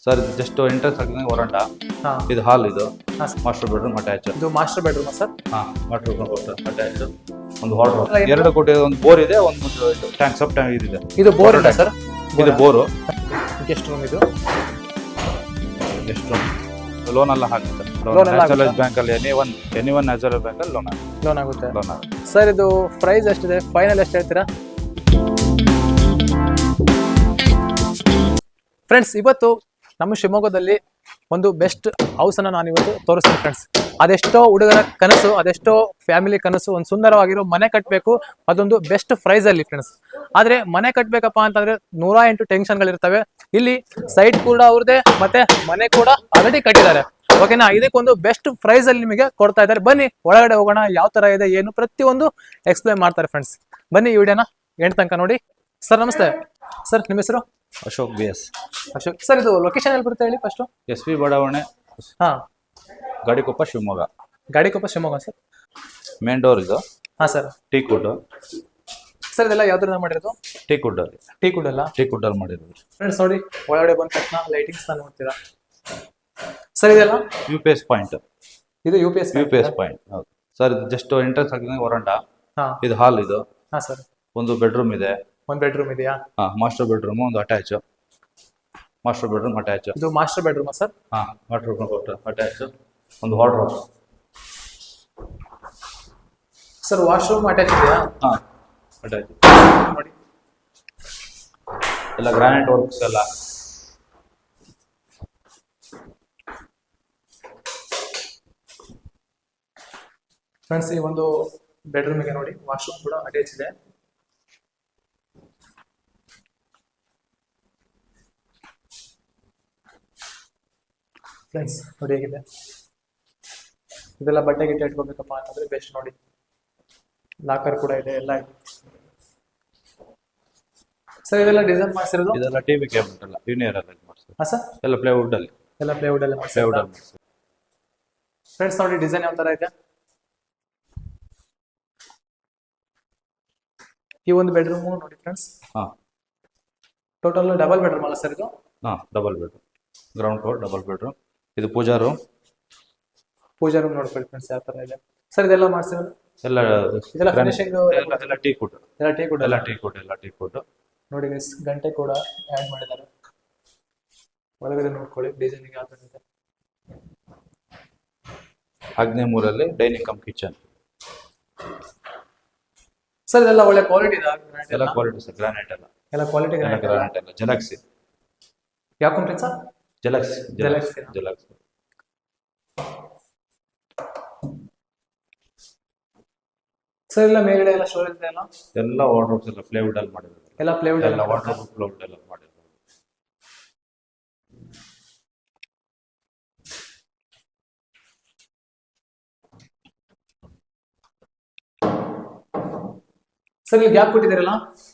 Sir just entrance ಹಾಕಿದ್ರೆ ವರಂಡ ಹಾ ಇದು ಹಾಲ್ ಇದು ಹಾ ಸರ್. Master bedroom attach. ಇದು ಮಾಸ್ಟರ್ ಬೆಡ್ರೂಮ್ ಸರ್. ಹಾ ಮಾಸ್ಟರ್ ಬೆಡ್ರೂಮ್ ಅಟ್ಯಾಚ್. ಒಂದು ವಾರ್ಡ್ರೋಬ್ ಎರಡು ಕೋಟಿ ಒಂದು ಬೋರ್ ಇದೆ, ಒಂದು ಟ್ಯಾಂಕ್ ಸಬ್ ಟ್ಯಾಂಕ್ ಇದೆ. ಇದು ಬೋರ್ ಇದೆ ಸರ್. ಇದು ಬೋರು. ಗೆಸ್ಟ್ ರೂಮ್ ಇದು. ಎಷ್ಟು ಲೋನ್ ಎಲ್ಲ ಹಾಕುತ್ತೆ. Loan ಎಲ್ಲ ನ್ಯಾಷನಲೈಸ್ ಬ್ಯಾಂಕ್ ಅಲ್ಲಿ ಎನಿ ಒನ್ ನ್ಯಾಷನಲೈಸ್ ಬ್ಯಾಂಕ್ ಅಲ್ಲಿ ಲೋನ್ ಆಗುತ್ತೆ ಲೋನ್ ಆಗುತ್ತೆ. ಸರ್. ಇದು ಪ್ರೈಸ್ ಎಷ್ಟಿದೆ, ಫೈನಲ್ ಎಷ್ಟು ಹೇಳ್ತೀರಾ? ಫ್ರೆಂಡ್ಸ್, ಇವತ್ತು ನಮ್ಮ ಶಿವಮೊಗ್ಗದಲ್ಲಿ ಒಂದು ಬೆಸ್ಟ್ ಹೌಸ್ ಅನ್ನ ನಾನು ಇವತ್ತು ತೋರಿಸ್ತೀನಿ ಫ್ರೆಂಡ್ಸ್. ಅದೆಷ್ಟೋ ಹುಡುಗರ ಕನಸು, ಅದೆಷ್ಟೋ ಫ್ಯಾಮಿಲಿ ಕನಸು, ಒಂದು ಸುಂದರವಾಗಿರೋ ಮನೆ ಕಟ್ಟಬೇಕು, ಅದೊಂದು ಬೆಸ್ಟ್ ಪ್ರೈಸ್ ಅಲ್ಲಿ ಫ್ರೆಂಡ್ಸ್. ಆದ್ರೆ ಮನೆ ಕಟ್ಟಬೇಕಪ್ಪ ಅಂತಂದ್ರೆ 108 ಟೆನ್ಷನ್ಗಳಿರ್ತವೆ. ಇಲ್ಲಿ ಸೈಟ್ ಕೂಡ ಅವ್ರದೇ, ಮತ್ತೆ ಮನೆ ಕೂಡ ಆಲ್ರೆಡಿ ಕಟ್ಟಿದ್ದಾರೆ. ಓಕೆನಾ? ಇದಕ್ಕೊಂದು ಬೆಸ್ಟ್ ಪ್ರೈಸ್ ಅಲ್ಲಿ ನಿಮಗೆ ಕೊಡ್ತಾ ಇದ್ದಾರೆ. ಬನ್ನಿ ಒಳಗಡೆ ಹೋಗೋಣ, ಯಾವ ತರ ಇದೆ ಏನು ಪ್ರತಿಯೊಂದು ಎಕ್ಸ್ಪ್ಲೈನ್ ಮಾಡ್ತಾರೆ ಫ್ರೆಂಡ್ಸ್. ಬನ್ನಿ ಈ ವಿಡಿಯೋನ ಎಂಡ್ ತನಕ ನೋಡಿ. ಸರ್ ನಮಸ್ತೆ. ಸರ್ ನಿಮ್ಮ ಹೆಸರು? Ashok B S. Ashok sir. ಇದು ಲೊಕೇಶನ್ ಎಲ್ಲಿ ಬರುತ್ತೆ ಹೇಳಿ ಫಸ್ಟ್? ಎಸ್ ವಿ ಬಡಾವಣೆ, ಹಾ Gadikoppa, Shivamogga. Gadikoppa, Shivamogga sir. Main door ಇದು. ಹಾ ಸರ್. Teak wood. ಸರ್ ಇದೆಲ್ಲ ಯಾವ್ದ್ರಿಂದ ಮಾಡಿರೋದು? ಟೀಕ್ ವುಡ್ ಅಲ್ಲಿ. ಟೀಕ್ ವುಡ್ ಅಲ್ಲ? ಟೀಕ್ ವುಡ್ ಅಲ್ಲಿ ಮಾಡಿರೋದು. ಫ್ರೆಂಡ್ಸ್ ನೋಡಿ, ಒಳಗಡೆ ಬಂದ ತಕ್ಷಣ ಲೈಟಿಂಗ್ಸ್ ನೋಡ್ತೀರಾ ಸರ್. ಇದೆಲ್ಲ ಯು ಪಿ ಎಸ್ ಪಾಯಿಂಟ್. ಇದು ಯು ಪಿ ಎಸ್ ಪಾಯಿಂಟ್. ಹೌದು ಸರ್. ಜಸ್ಟ್ ಎಂಟ್ರೆನ್ಸ್ ಹಾಕಿದ್ರೆ ವರಂಡ. ಹಾ ಇದು ಹಾಲ್ ಇದು. ಹಾ ಸರ್. ಒಂದು ಬೆಡ್ರೂಮ್ ಇದೆ. ಒಂದು ಬೆಡ್ರೂಮ್ ಇದೆಯಾ? ಹಾ ಮಾಸ್ಟರ್ ಬೆಡ್ರೂಮ್ ಒಂದು ಅಟ್ಯಾಚ್. Master bedroom attach. ಇದು ಮಾಸ್ಟರ್ ಬೆಡ್ರೂಮ್ ಸರ್. ಹಾ ಮಾಸ್ಟರ್ ಬೆಡ್ರೂಮ್ ಅಟ್ಯಾಚ್. ಒಂದು ವಾರ್ಡ್ರೋಬ್. ಸರ್ ವಾಶ್ರೂಮ್ ಅಟ್ಯಾಚ್ ಇದೆಯಾ? ಹಾ ಅಟ್ಯಾಚ್. ನೋಡಿ ಎಲ್ಲ ಗ್ರಾನೈಟ್ ವರ್ಕ್ಸ್ ಎಲ್ಲ. ಫ್ರೆಂಡ್ಸ್, ಈ ಒಂದು ಬೆಡ್ರೂಮಿಗೆ ನೋಡಿ ವಾಶ್ರೂಮ್ ಕೂಡ ಅಟ್ಯಾಚ್ ಇದೆ. ಫ್ರೆಂಡ್ಸ್ ನೋಡಿ ಹೇಗಿದೆ. ಇದೆಲ್ಲ ಬಟ್ಟೆ ಗಿಟ್ಟೆ ಇಟ್ಕೋಬೇಕಪ್ಪ ಅಂತಂದ್ರೆ ಬೆಸ್ಟ್ ನೋಡಿ. ಲಾಕರ್ ಕೂಡ ಇದೆ, ಎಲ್ಲ ಇದೆ ಸರ್. ಇದೆಲ್ಲ ಡಿಸೈನ್ ಮಾಡಿಸಿರೋದು? ಇದೆಲ್ಲ ಟಿವಿ ಕೇಬಲ್ ಎಲ್ಲ ಯೂನಿಯರ್ ಎಲ್ಲ ಮಾಡ್ತಾರೆ. ಹಾ ಸರ್. ಎಲ್ಲ ಪ್ಲೇವುಡ್ ಅಲ್ಲಿ. ಎಲ್ಲ ಪ್ಲೇವುಡ್ ಅಲ್ಲಿ ಪ್ಲೇವುಡ್ ಮಾಡಿಸಿರೋದು. ಅಲ್ಲಿ. ಫ್ರೆಂಡ್ಸ್ ನೋಡಿ ಡಿಸೈನ್ ಯಾವ ತರ ಇದೆ. ಈ ಒಂದು ಬೆಡ್ರೂಮ್ ನೋಡಿ ಫ್ರೆಂಡ್ಸ್. ಹಾ ಟೋಟಲ್ ಡಬಲ್ ಬೆಡ್ರೂಮ್ ಅಲ್ಲ ಸರ್ ಇದು? ಹಾ double bedroom, ground floor double bedroom. ಇದು ಪೂಜಾ ರೂಮ್. ಪೂಜಾ ರೂಮ್ ನೋಡ್ಕೊಳ್ಳಿ ಫ್ರೆಂಡ್ಸ್ ಯಾವ ತರ ಇದೆ ಸರ್. ಇದೆಲ್ಲ ಮಾಡಿಸಿರೋದು ಎಲ್ಲ ಇದೆಲ್ಲ ಫಿನಿಶಿಂಗ್ ಎಲ್ಲ ಟೀಕ್ ವುಡ್. ಎಲ್ಲ ಟೀಕ್ ವುಡ್ ಎಲ್ಲ ಟೀಕ್ ವುಡ್. ಎಲ್ಲ ಟೀಕ್ ವುಡ್. ನೋಡಿ guys, ಗಂಟೆ ಕೂಡ ಆಡ್ ಮಾಡಿದ್ದಾರೆ. ಒಳಗಡೆ ನೋಡ್ಕೊಳ್ಳಿ ಡಿಸೈನಿಂಗ್ ಯಾವ ತರ ಇದೆ. ಆಗ್ನೇಮೂರಲ್ಲಿ ಡೈನಿಂಗ್ ಕಮ್ ಕಿಚನ್. ಸರ್ ಇದೆಲ್ಲ ಒಳ್ಳೆ ಕ್ವಾಲಿಟಿ ಇದೆ. ಎಲ್ಲ ಕ್ವಾಲಿಟಿ ಸರ್. ಗ್ರಾನೈಟ್ ಎಲ್ಲ. ಎಲ್ಲ ಕ್ವಾಲಿಟಿ ಎಲ್ಲ ಗ್ರಾನೈಟ್ ಎಲ್ಲ. ಜಲಾಕ್ಸಿ. ಯಾವ ಕಂಪ್ನಿ ಸರ್? ಜಲಾಕ್ಸಿ. Galaxy. ಜಲಾಕ್ಸಿ. ಸರ್ ಎಲ್ಲ ಮೇಲ್ಗಡೆ ಎಲ್ಲ ಸ್ಟೋರೇಜ್ ಇದೆ ಅಲ್ಲ? ಎಲ್ಲ ವಾರ್ಡ್ರೋಬ್ಸ್ ಎಲ್ಲ ಪ್ಲೇವುಡ್ ಅಲ್ಲಿ ಮಾಡಿರೋದು. ಎಲ್ಲ ಪ್ಲೇವುಡ್ ಎಲ್ಲ ವಾರ್ಡ್ರೋಬ್ ಪ್ಲೇವುಡ್ ಎಲ್ಲ ಮಾಡಿರೋದು. ಸರ್ ಇಲ್ಲಿ ಗ್ಯಾಪ್ ಕೊಟ್ಟಿದ್ದೀರಲ್ಲ?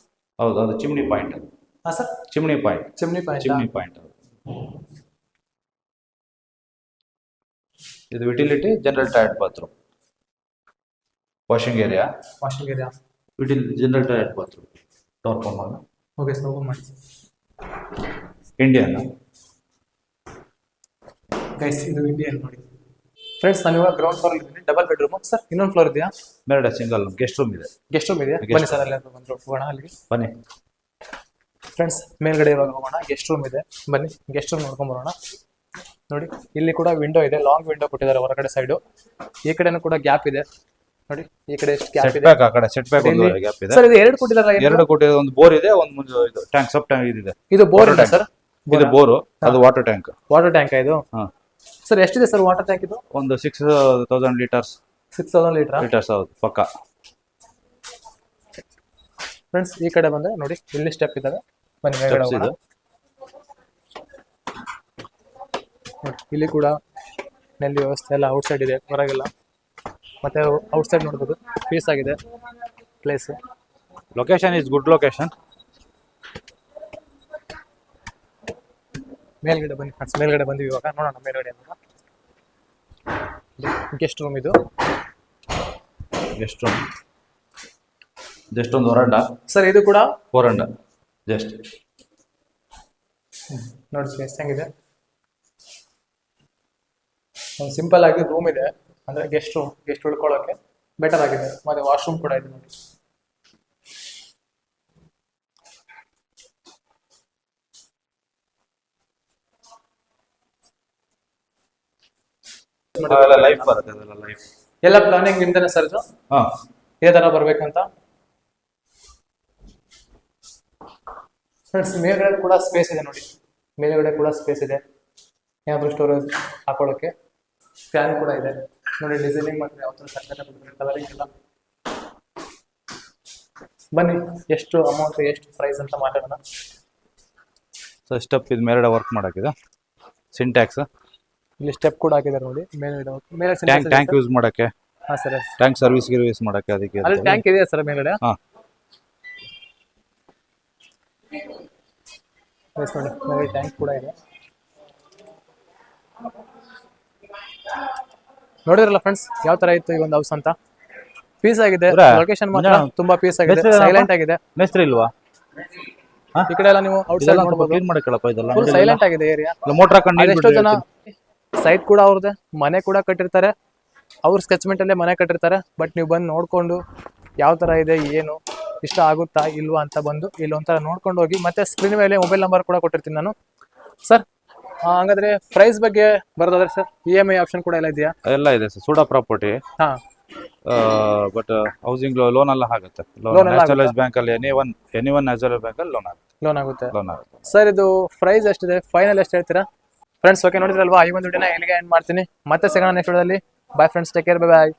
ಹೌದು, ಅದು ಚಿಮ್ನಿ ಪಾಯಿಂಟ್. ಹಾ sir. Chimney point. Chimney point. Chimney point. ಇದು utility, general toilet, bathroom, washing area. Washing area. General toilet, bathroom, door common. Okay sir, open ಮಾಡಿ. ಇಂಡಿಯನ್ ಗೈಸ್, ಇದು ಇಂಡಿಯನ್ ನೋಡಿ ಫ್ರೆಂಡ್ಸ್. ನಾನು ಇವಾಗ ಗ್ರೌಂಡ್ ಫ್ಲೋರ್ ಇದ್ದೀನಿ, double bedroom sir. ಇನ್ನೊಂದು floor ಇದೆಯಾ? ಮೇಲ್ಗಡೆ ಸಿಂಗಲ್ ಗೆಸ್ಟ್ ರೂಮ್ ಇದೆ. ಗೆಸ್ಟ್ ರೂಮ್ ಇದೆಯಾ? ಬನ್ನಿ ಸರ್, ಅಲ್ಲಿ ಹೋಗೋಣ ಅಲ್ಲಿಗೆ. ಬನ್ನಿ ಫ್ರೆಂಡ್ಸ್, ಮೇಲ್ಗಡೆ ಇವಾಗ ಹೋಗೋಣ. ಗೆಸ್ಟ್ ರೂಮ್ ಇದೆ, ಬನ್ನಿ ಗೆಸ್ಟ್ ರೂಮ್ ನೋಡ್ಕೊಂಡ್ ಬರೋಣ. ನೋಡಿ ಇಲ್ಲಿ ಕೂಡ ವಿಂಡೋ ಇದೆ, ಲಾಂಗ್ ವಿಂಡೋ ಕೊಟ್ಟಿದ್ದಾರೆ ಹೊರಗಡೆ ಸೈಡು. ಈ ಕಡೆನೂ ಕೂಡ ಗ್ಯಾಪ್ ಇದೆ ನೋಡಿ. ಈ ಕಡೆ ಎಷ್ಟು ಗ್ಯಾಪ್ ಇದೆ. ಸೆಟ್ ಬ್ಯಾಕ್, ಆ ಕಡೆ ಸೆಟ್ ಬ್ಯಾಕ್ ಒಂದು ಗ್ಯಾಪ್ ಇದೆ ಸರ್. ಇದು ಎರಡು ಕೊಟ್ಟಿದ್ದಾರೆ. ಎರಡು ಕೋಟಿ. ಒಂದು ಬೋರ್ ಇದೆ, ಒಂದು ಇದು ಟ್ಯಾಂಕ್ ಸಬ್ ಟ್ಯಾಂಕ್ ಇದೆ. ಇದು ಬೋರ್ ಇದೆ ಸರ್. ಇದು ಬೋರು, ಅದು ವಾಟರ್ ಟ್ಯಾಂಕ್. ವಾಟರ್ ಟ್ಯಾಂಕ್ ಇದು? ಹಾ ಸರ್. ಎಷ್ಟಿದೆ ಸರ್ ವಾಟರ್ ಟ್ಯಾಂಕ್ ಇದು? ಒಂದು 6000 ಲೀಟರ್ಸ್. 6000 litre litres. ಹೌದು, ಪಕ್ಕ. ಫ್ರೆಂಡ್ಸ್, ಈ ಕಡೆ ಬಂದ್ರೆ ನೋಡಿ ಇಲ್ಲಿ ಸ್ಟೆಪ್ ಇದಾವೆ. ಬನ್ನಿ ಮೇಲ್ಗಡೆ ಹೋಗೋಣ. ನೋಡಿ, ಇಲ್ಲಿ ಕೂಡ ನಲ್ಲಿ ವ್ಯವಸ್ಥೆ ಎಲ್ಲ ಔಟ್ಸೈಡ್ ಇದೆ, ಹೊರಗೆಲ್ಲ. ಮತ್ತೆ ಔಟ್ಸೈಡ್ ನೋಡ್ಬೋದು, ಪೀಸ್ ಆಗಿದೆ place. Location is good location. ಮೇಲ್ಗಡೆ ಬನ್ನಿ ಫ್ರೆಂಡ್ಸ್. ಮೇಲ್ಗಡೆ ಬಂದಿವಿ ಇವಾಗ, ನೋಡೋಣ ಮೇಲ್ಗಡೆ ಅಂತ. ಗೆಸ್ಟ್ ರೂಮ್ ಇದು. Guest room. ಜಸ್ಟ್ ಒಂದು ವರಂಡ ಸರ್. ಇದು ಕೂಡ ವರಂಡ ಜಸ್ಟ್. ನೋಡಿ ಸ್ಪೇಸ್ ಹೆಂಗಿದೆ. ಒಂದು ಸಿಂಪಲ್ ಆಗಿ ರೂಮ್ ಇದೆ, ಅಂದ್ರೆ ಗೆಸ್ಟ್ ಉಳ್ಕೊಳ್ಳೋಕೆ ಬೆಟರ್ ಆಗಿದೆ. ಮತ್ತೆ ವಾಶ್ರೂಮ್ ಕೂಡ ಇದೆ ನೋಡಿ. ಲೈಫ್ ಬರುತ್ತೆ ಅದೆಲ್ಲ ಲೈಫ್. ಎಲ್ಲ ಪ್ಲಾನಿಂಗ್ ನಿಮ್ದೇನೆ ಸರ್ ಇದು? ಹಾ ಇದೇ ತರ ಬರ್ಬೇಕಂತ. ಫ್ರೆಂಡ್ಸ್ ಮೇಲ್ಗಡೆ ಕೂಡ ಸ್ಪೇಸ್ ಇದೆ ನೋಡಿ, ಮೇಲ್ಗಡೆ ಕೂಡ ಸ್ಪೇಸ್ ಇದೆ, ಏನಾದರೂ ಸ್ಟೋರೇಜ್ ಹಾಕೊಳ್ಳೋಕೆ. ಫ್ಯಾನ್ ಕೂಡ ಇದೆ ನೋಡಿ, ಡಿಸೈನಿಂಗ್ ಮಾತ್ರ ಯಾವ ಥರ ಸಕ್ಕತ್ತಾಗಿ ಕೊಟ್ಟಿದ್ದಾರೆ, ಕಲರಿಂಗ್ ಎಲ್ಲ. ಬನ್ನಿ ಎಷ್ಟು ಅಮೌಂಟ್ ಎಷ್ಟು ಪ್ರೈಸ್ ಅಂತ ಮಾತಾಡೋಣ. ಸೊ ಸ್ಟೆಪ್ ಇದು ಮೇಲ್ಗಡೆ ವರ್ಕ್ ಮಾಡಾಕಿದೆ, ಸಿಂಟ್ಯಾಕ್ಸ್. ಇಲ್ಲಿ ಸ್ಟೆಪ್ ಕೂಡ ಹಾಕಿದ್ದಾರೆ ನೋಡಿ, ಮೇಲೆ ಟ್ಯಾಂಕ್ ಯೂಸ್ ಮಾಡಕ್ಕೆ, ಹಾ ಸರ್, ಟ್ಯಾಂಕ್ ಸರ್ವಿಸ್ ಗಿರ್ವಿಸ್ ಮಾಡಕ್ಕೆ ಅದಕ್ಕೆ. ಅಲ್ಲಿ ಟ್ಯಾಂಕ್ ಇದೆಯಾ ಸರ್ ಮೇಲ್ಗಡೆ? ಹಾ ನೋಡಿ ಮೇಲೆ ಟ್ಯಾಂಕ್ ಕೂಡ ಇದೆ. ನೋಡಿದ್ರಲ್ಲ ಫ್ರೆಂಡ್ಸ್ ಯಾವ ತರ ಇತ್ತು ಈ ಒಂದು ಹೌಸ್ ಅಂತ. ಪೀಸ್ ಆಗಿದೆ, ಲೊಕೇಶನ್ ಮಾತ್ರ ತುಂಬಾ ಪೀಸ್ ಆಗಿದೆ, ಸೈಲೆಂಟ್ ಆಗಿದೆ. ಮೇಸ್ತ್ರಿ ಇಲ್ವಾ? ಈ ಕಡೆ ಎಲ್ಲ ನೀವು ಔಟ್ ಸೈಡ್ ನೋಡಬಹುದು, ಕ್ಲೀನ್ ಮಾಡಕ್ಕಲ್ಲಪ್ಪ ಇದೆಲ್ಲ. ಫುಲ್ ಸೈಲೆಂಟ್ ಆಗಿದೆ ಏರಿಯಾ. ಮೋಟರ್ ಹಾಕೊಂಡು ಎಷ್ಟೋ ಜನ ಸೈಟ್ ಕೂಡ ಅವ್ರದ್ದೇ, ಮನೆ ಕೂಡ ಕಟ್ಟಿರ್ತಾರೆ, ಅವ್ರ ಸ್ಕೆಚ್ಮೆಂಟ್ ಅಲ್ಲೇ ಮನೆ ಕಟ್ಟಿರ್ತಾರೆ. ಬಟ್ ನೀವು ಬಂದು ನೋಡ್ಕೊಂಡು ಯಾವ ತರ ಇದೆ ಏನು ಇಷ್ಟ ಆಗುತ್ತಾ ಇಲ್ವಾ ಅಂತ ಬಂದು ಇಲ್ಲಿ ಒಂಥರ ನೋಡ್ಕೊಂಡು ಹೋಗಿ. ಮತ್ತೆ ಸ್ಕ್ರೀನ್ ಮೇಲೆ ಮೊಬೈಲ್ ನಂಬರ್ ಕೂಡ ಕೊಟ್ಟಿರ್ತೀನಿ ನಾನು ಸರ್. ಹಂಗಾದ್ರೆ ಪ್ರೈಸ್ ಬಗ್ಗೆ ಬರೋದಾದ್ರೆ ಸರ್, EMI ಆಪ್ಷನ್ ಕೂಡ ಎಲ್ಲ ಇದೆಯಾ? ಎಲ್ಲ ಇದೆ ಸರ್, ಸೂಡಾ ಪ್ರಾಪರ್ಟಿ. ಹಾ ಬಟ್ ಹೌಸಿಂಗ್ ಲೋನ್ ಎಲ್ಲ ಆಗುತ್ತೆ. ನ್ಯಾಷನಲೈಸ್ ಬ್ಯಾಂಕ್ ಅಲ್ಲಿ ಎನಿ ಒನ್ ನ್ಯಾಷನಲೈಸ್ ಬ್ಯಾಂಕ್ ಅಲ್ಲಿ ಲೋನ್ ಆಗುತ್ತೆ. ಸರ್ ಇದು ಪ್ರೈಸ್ ಎಷ್ಟಿದೆ, ಫೈನಲ್ ಎಷ್ಟು ಹೇಳ್ತೀರಾ ಫ್ರೆಂಡ್ಸ್? ಓಕೆ ನೋಡಿದ್ರಲ್ವಾ, ಈ ಒಂದು ವಿಡಿಯೋನ ಇಲ್ಲಿಗೆ ಎಂಡ್ ಮಾಡ್ತೀನಿ. ಮತ್ತೆ ಸಿಗೋಣ ನೆಕ್ಸ್ಟ್ ವಿಡಿಯೋದಲ್ಲಿ. Bye friends, take care, bye ಬಾಯ್.